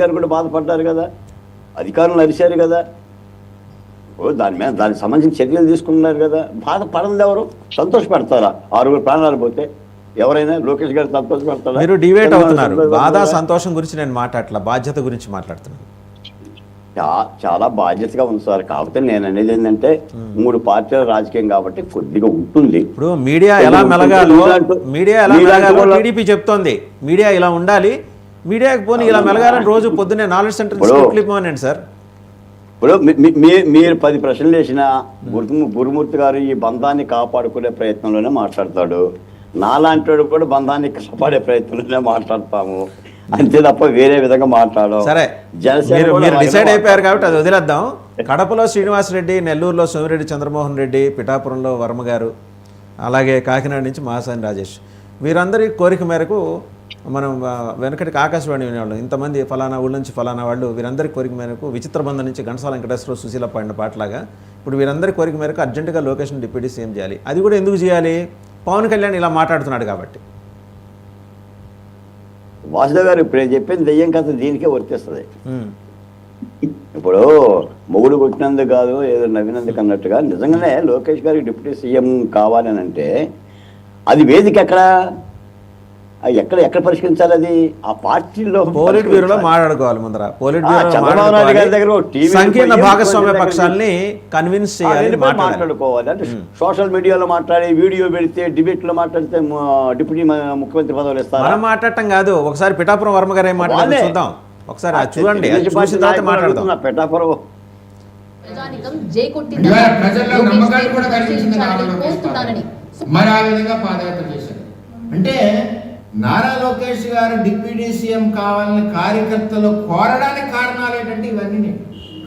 గారు కూడా బాధపడ్డారు కదా, అధికారులు అరిశారు కదా, దానికి సంబంధించిన చర్యలు తీసుకున్నారు కదా. బాధపడదు ఎవరు, సంతోషపడతారా? 6 ప్రాణాలు పోతే ఎవరైనా లోకేష్ గారు సంతోషపడతారా? మీరు డిబేట్ అవుతున్నారు. బాధ సంతోషం గురించి నేను మాట్లాడట్లా, బాధ్యత గురించి మాట్లాడుతున్నాను. చాలా బాధ్యతగా ఉంది సార్. కాకపోతే నేను అనేది ఏంటంటే 3 పార్టీల రాజకీయం కాబట్టి కొద్దిగా ఉంటుంది. ఇప్పుడు మీడియా ఎలా మెలగాలో టీడీపీ చెప్తోంది, మీడియా ఇలా ఉండాలి, మీడియాకి పోనీ ఇలా మెలగాలని రోజు పొద్దున్నే నాలెడ్జ్ సెంటర్ క్లిప్ అనండి సార్. ఇప్పుడు మీరు 10 ప్రశ్నలు వేసిన గురుమూర్తి గారు ఈ బంధాన్ని కాపాడుకునే ప్రయత్నంలోనే మాట్లాడతాడు, నాలాంటి కూడా బంధాన్ని కాపాడే ప్రయత్నంలోనే మాట్లాడతాము, అంతే తప్ప వేరే విధంగా మాట్లాడడం. సరే, మీరు డిసైడ్ అయిపోయారు కాబట్టి అది వదిలేద్దాం. కడపలో శ్రీనివాసరెడ్డి, నెల్లూరులో సోమిరెడ్డి చంద్రమోహన్ రెడ్డి, పిఠాపురంలో వర్మ గారు, అలాగే కాకినాడ నుంచి మాసాని రాజేష్, వీరందరి కోరిక మేరకు మనం వెనకటికి ఆకాశవాణి వినేవాళ్ళు, ఇంతమంది ఫలానా ఊళ్ళ నుంచి ఫలానా వాళ్ళు, వీరందరి కోరిక మేరకు విచిత్ర బంధం నుంచి ఘంటసాల వెంకటేశ్వరరావు సుశీల పాడిన పాటలాగా ఇప్పుడు వీరందరి కోరిక మేరకు అర్జెంటుగా లొకేషన్ డిప్యూటీ సీఎం చేయాలి. అది కూడా ఎందుకు చేయాలి? పవన్ కళ్యాణ్ ఇలా మాట్లాడుతున్నాడు కాబట్టి. వాసుదేవ్ గారు ఇప్పుడు చెప్పింది దెయ్యం కథ దీనికే వర్తిస్తుంది. ఇప్పుడు మొగుడు కొట్టినందుకు కాదు, ఏదో నవ్వినందుకు అన్నట్టుగా నిజంగానే లోకేష్ గారికి డిప్యూటీ సీఎం కావాలని అంటే అది వేదిక ఎక్కడ పరిష్కరించాలి? అది ఆ పార్టీలో పోలిట్ బ్యూరోలో మాట్లాడుకోవాలి. ముందర పోలిట్ బ్యూరో సంకీర్ణ భాగస్వామ్య పక్షాలని కన్విన్స్ చేయాలి, మాట్లాడుకోవాలి. అంటే సోషల్ మీడియాలో మాట్లాడి వీడియో పెడితే డిబేట్ లో మాట్లాడితే డిప్యూటీ ముఖ్యమంత్రి పదవులు ఇస్తారు. మనం మాట్లాడటం కాదు, ఒకసారి పిఠాపురం వర్మ గారు ఏం మాట్లాడారు చూద్దాం, ఒకసారి చూడండి, చూసిన తర్వాత మాట్లాడదాం. పిఠాపురం మరి ఆ విధంగా పాదయాత్ర చేశారు. అంటే నారా లోకేష్ గారు డిప్యూటీ సీఎం కావాలని కార్యకర్తలు కోరడానికి కారణాలు ఏంటంటే ఇవన్నీ.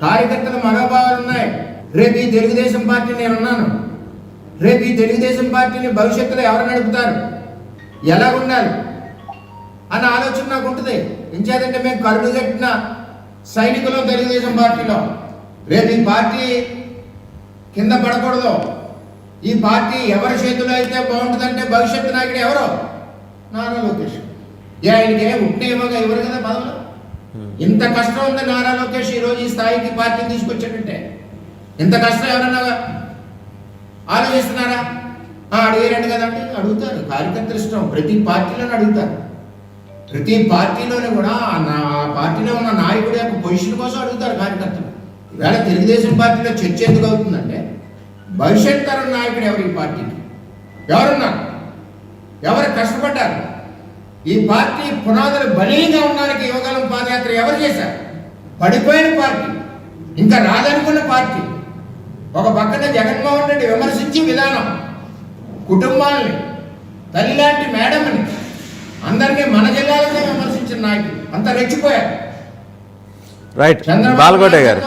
కార్యకర్తల మనోభావాలు ఉన్నాయి. రేపు ఈ తెలుగుదేశం పార్టీ నేనున్నాను, రేపు ఈ తెలుగుదేశం పార్టీని భవిష్యత్తులో ఎవరు నడుపుతారు, ఎలా ఉండాలి అన్న ఆలోచన నాకు ఉంటుంది. ఇంచేదంటే మేము కరుడు కట్టిన సైనికులు తెలుగుదేశం పార్టీలో. రేపు ఈ పార్టీ కింద పడకూడదు, ఈ పార్టీ ఎవరి చేతిలో అయితే బాగుంటుందంటే భవిష్యత్తు నాయకుడు ఎవరో నారా లోకేష్. ఆయనకి ఉట్నేమోగా ఎవరు కదా పదవులు. ఇంత కష్టం ఉంది నారా లోకేష్ ఈరోజు ఈ స్థాయికి పార్టీని తీసుకొచ్చాడంటే. ఇంత కష్టం ఎవరన్నా ఆలోచిస్తున్నారా? అడిగారంట కదండి, అడుగుతారు. కార్యకర్తలు ఇష్టం, ప్రతి పార్టీలోనే అడుగుతారు. ప్రతి పార్టీలోనే కూడా ఆ పార్టీలో ఉన్న నాయకుడి యొక్క పొజిషన్ కోసం అడుగుతారు కార్యకర్తలు. ఈవేళ తెలుగుదేశం పార్టీలో చర్చ ఎందుకు అవుతుందంటే భవిష్యత్ తరం నాయకుడు ఎవరు, ఈ పార్టీకి ఎవరున్నారు, ఎవరు కష్టపడ్డారు, ఈ పార్టీ పునాదులు బలీగా ఉండడానికి యువగలం పాదయాత్ర ఎవరు చేశారు? పడిపోయిన పార్టీ, ఇంకా రాదనుకున్న పార్టీ. ఒక పక్కన జగన్మోహన్ రెడ్డి విమర్శించి విధానం, కుటుంబాలని, తల్లి లాంటి మేడమ్ని, అందరినీ మన జిల్లాలోనే విమర్శించిన నాయకులు అంత రెచ్చిపోయారు. రైట్, బాలకోట గారు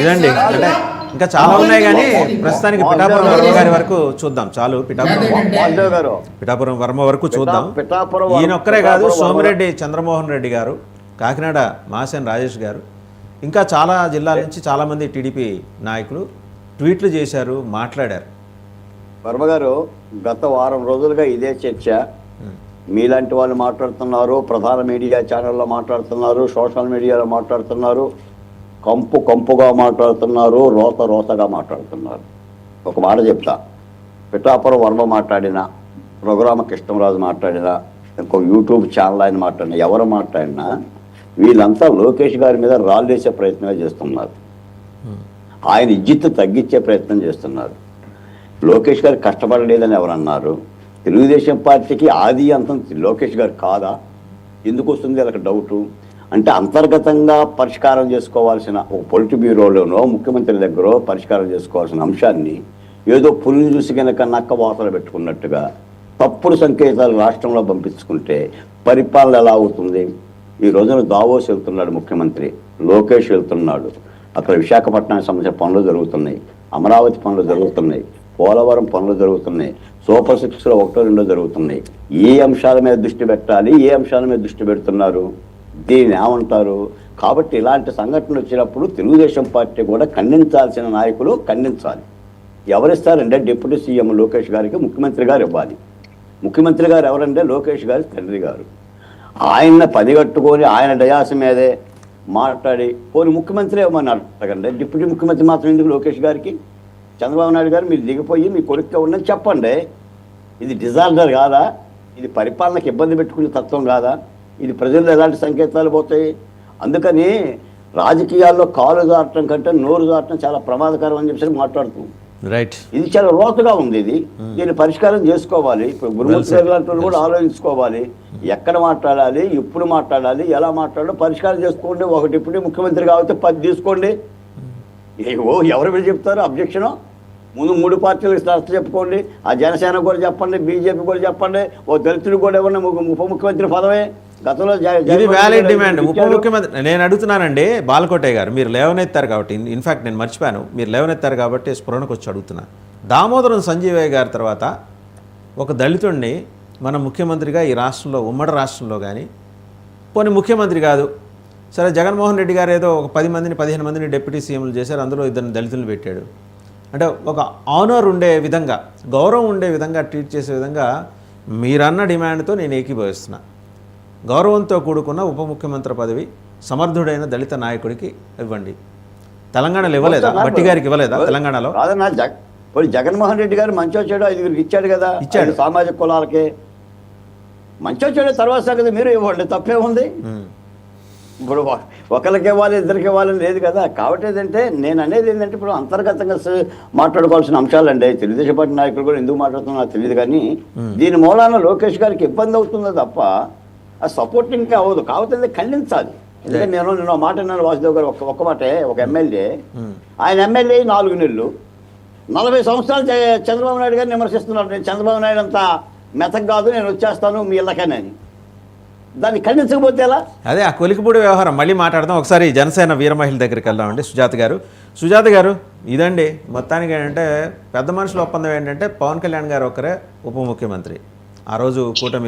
ఇదండి. అంటే ఇంకా చాలా ఉన్నాయి కానీ ప్రస్తుతానికి పిఠాపురం వర్మ గారి వరకు చూద్దాం. చాలు, పిఠాపురం వర్మ వరకు చూద్దాం. ఈయనొక్కరే కాదు, సోమిరెడ్డి చంద్రమోహన్ రెడ్డి గారు, కాకినాడ మాసేన్ రాజేష్ గారు, ఇంకా చాలా జిల్లాల నుంచి చాలామంది టీడీపీ నాయకులు ట్వీట్లు చేశారు, మాట్లాడారు. వర్మ గారు, గత వారం రోజులుగా ఇదే చర్చ. మీలాంటి వాళ్ళు మాట్లాడుతున్నారు, ప్రధాన మీడియా ఛానల్లో మాట్లాడుతున్నారు, సోషల్ మీడియాలో మాట్లాడుతున్నారు, కంపుగా మాట్లాడుతున్నారు, రోతగా మాట్లాడుతున్నారు. ఒక మాట చెప్తా, పిఠాపురం వర్మ మాట్లాడినా, రఘురామ కృష్ణరాజు మాట్లాడినా, ఇంకో యూట్యూబ్ ఛానల్ ఆయన మాట్లాడినా, ఎవరు మాట్లాడినా వీళ్ళంతా లోకేష్ గారి మీద రాళ్ళేసే ప్రయత్నమే చేస్తున్నారు. ఆయన ఇజ్జత్ తగ్గించే ప్రయత్నం చేస్తున్నారు. లోకేష్ గారు కష్టపడలేదని ఎవరన్నారు? తెలుగుదేశం పార్టీకి ఆది అంతం లోకేష్ గారు కాదా? ఎందుకు వస్తుంది వాళ్ళకి డౌటు? అంటే అంతర్గతంగా పరిష్కారం చేసుకోవాల్సిన ఒక పొలిట్ బ్యూరోలోనో ముఖ్యమంత్రి దగ్గర పరిష్కారం చేసుకోవాల్సిన అంశాన్ని ఏదో పులిని చూసి కనుక నక్క వాసన పెట్టుకున్నట్టుగా తప్పుడు సంకేతాలు రాష్ట్రంలో పంపించుకుంటే పరిపాలన ఎలా అవుతుంది? ఈ రోజున దావోస్ వెళ్తున్నాడు ముఖ్యమంత్రి, లోకేష్ వెళ్తున్నాడు, అక్కడ విశాఖపట్నానికి సంబంధించిన పనులు జరుగుతున్నాయి, అమరావతి పనులు జరుగుతున్నాయి, పోలవరం పనులు జరుగుతున్నాయి, సూపర్ 6లో 1-2 జరుగుతున్నాయి. ఏ అంశాల మీద దృష్టి పెట్టాలి, ఏ అంశాల మీద దృష్టి పెడుతున్నారు, దీన్ని ఏమంటారు? కాబట్టి ఇలాంటి సంఘటనలు వచ్చినప్పుడు తెలుగుదేశం పార్టీ కూడా ఖండించాల్సిన నాయకులు ఖండించాలి. ఎవరిస్తారంటే డిప్యూటీ సీఎం లోకేష్ గారికి ముఖ్యమంత్రి గారు ఇవ్వాలి. ముఖ్యమంత్రి గారు ఎవరంటే లోకేష్ గారి తండ్రి గారు. ఆయన పనిగట్టుకొని ఆయన డయాస్ మీదే మాట్లాడి పోనీ ముఖ్యమంత్రి ఏమని అడగండి, డిప్యూటీ ముఖ్యమంత్రి మాత్రం ఎందుకు లోకేష్ గారికి? చంద్రబాబు నాయుడు గారు మీరు దిగిపోయి మీ కొడుకుగా ఉండని చెప్పండి. ఇది డిజార్డర్ కాదా? ఇది పరిపాలనకు ఇబ్బంది పెట్టుకునే తత్వం కాదా? ఇది ప్రజల్లో ఎలాంటి సంకేతాలు పోతాయి? అందుకని రాజకీయాల్లో కాలు దాటడం కంటే నోరు దాటడం చాలా ప్రమాదకరం అని చెప్పి మాట్లాడుతున్నాం. రైట్. ఇది చాలా లోతుగా ఉంది. ఇది దీన్ని పరిష్కారం చేసుకోవాలి. ఇప్పుడు గురుమూర్తి గారు లాంటి వాళ్ళు కూడా ఆలోచించుకోవాలి. ఎక్కడ మాట్లాడాలి, ఎప్పుడు మాట్లాడాలి, ఎలా మాట్లాడాలో పరిష్కారం చేసుకోండి. ఒకటి ఇప్పుడు ముఖ్యమంత్రి కాబట్టి 10 తీసుకోండి. ఎవరు వీళ్ళు చెప్తారు అబ్జెక్షన్? ముందు 3 పార్టీలకు నచ్చ చెప్పుకోండి. ఆ జనసేన కూడా చెప్పండి, బీజేపీ కూడా చెప్పండి, ఓ దళితులు కూడా ఇవ్వండి ఉప ముఖ్యమంత్రి పదవే. గతంలో ఇది వ్యాలిడ్ డిమాండ్. ఉప ముఖ్యమంత్రి నేను అడుగుతున్నానండి బాలకోటయ్య గారు, మీరు లేవనెత్తారు కాబట్టి, ఇన్ఫాక్ట్ నేను మర్చిపోయాను, మీరు లేవనెత్తారు కాబట్టి స్ఫురణకు వచ్చి అడుగుతున్నా. దామోదరం సంజీవయ్య గారి తర్వాత ఒక దళితుడిని మన ముఖ్యమంత్రిగా ఈ రాష్ట్రంలో, ఉమ్మడి రాష్ట్రంలో కానీ, పోనీ ముఖ్యమంత్రి కాదు సరే, జగన్మోహన్ రెడ్డి గారు ఏదో ఒక 10 మందిని 15 మందిని డిప్యూటీ సీఎంలు చేశారు, అందులో 2 దళితులను పెట్టాడు. అంటే ఒక ఆనర్ ఉండే విధంగా, గౌరవం ఉండే విధంగా ట్రీట్ చేసే విధంగా మీరన్న డిమాండ్తో నేను ఏకీభవిస్తున్నా. గౌరవంతో కూడుకున్న ఉప ముఖ్యమంత్రి పదవి సమర్థుడైన దళిత నాయకుడికి ఇవ్వండి. తెలంగాణలో ఇవ్వలేదా? బట్టి గారికి ఇవ్వలేదా తెలంగాణలో? జగన్మోహన్ రెడ్డి గారు మంచి వచ్చాడు, 5గురికి ఇచ్చాడు కదా, ఇచ్చాడు. సామాజిక కులాలకి మంచి వచ్చాడు. తర్వాత సంగతి మీరు ఇవ్వండి, తప్పే ఉంది. ఇప్పుడు ఒకరికి ఇవ్వాలి, ఇద్దరికి ఇవ్వాలని లేదు కదా. కాబట్టి ఏంటంటే నేను అనేది ఏంటంటే ఇప్పుడు అంతర్గతంగా మాట్లాడుకోవాల్సిన అంశాలండి. తెలుగుదేశం పార్టీ నాయకులు కూడా ఎందుకు మాట్లాడుతున్నా నాకు తెలియదు, కానీ దీని మూలాన లోకేష్ గారికి ఇబ్బంది అవుతుందో తప్ప ఆ సపోర్టింగ్ అవ్వదు. కాబట్టి ఖండించాలి. ఎందుకంటే నేను మాట విన్నాను వాసుదేవ్ గారు ఒక్క మాటే, ఒక ఎమ్మెల్యే, ఆయన ఎమ్మెల్యే 4 నెలలు 40 సంవత్సరాలు చంద్రబాబు నాయుడు గారిని విమర్శిస్తున్నాడు. నేను చంద్రబాబు నాయుడు అంతా మెతక్ కాదు, నేను వచ్చేస్తాను మీ ఇళ్ళకని. దాన్ని ఖండించకపోతే ఎలా? అదే ఆ కొలికిపూడి వ్యవహారం మళ్ళీ మాట్లాడదాం. ఒకసారి జనసేన వీర మహిళ దగ్గరికి వెళ్దామండి. సుజాత గారు ఇదండి మొత్తానికి ఏంటంటే పెద్ద మనుషుల ఒప్పందం ఏంటంటే పవన్ కళ్యాణ్ గారు ఒకరే ఉప ముఖ్యమంత్రి. ఆ రోజు కూటమి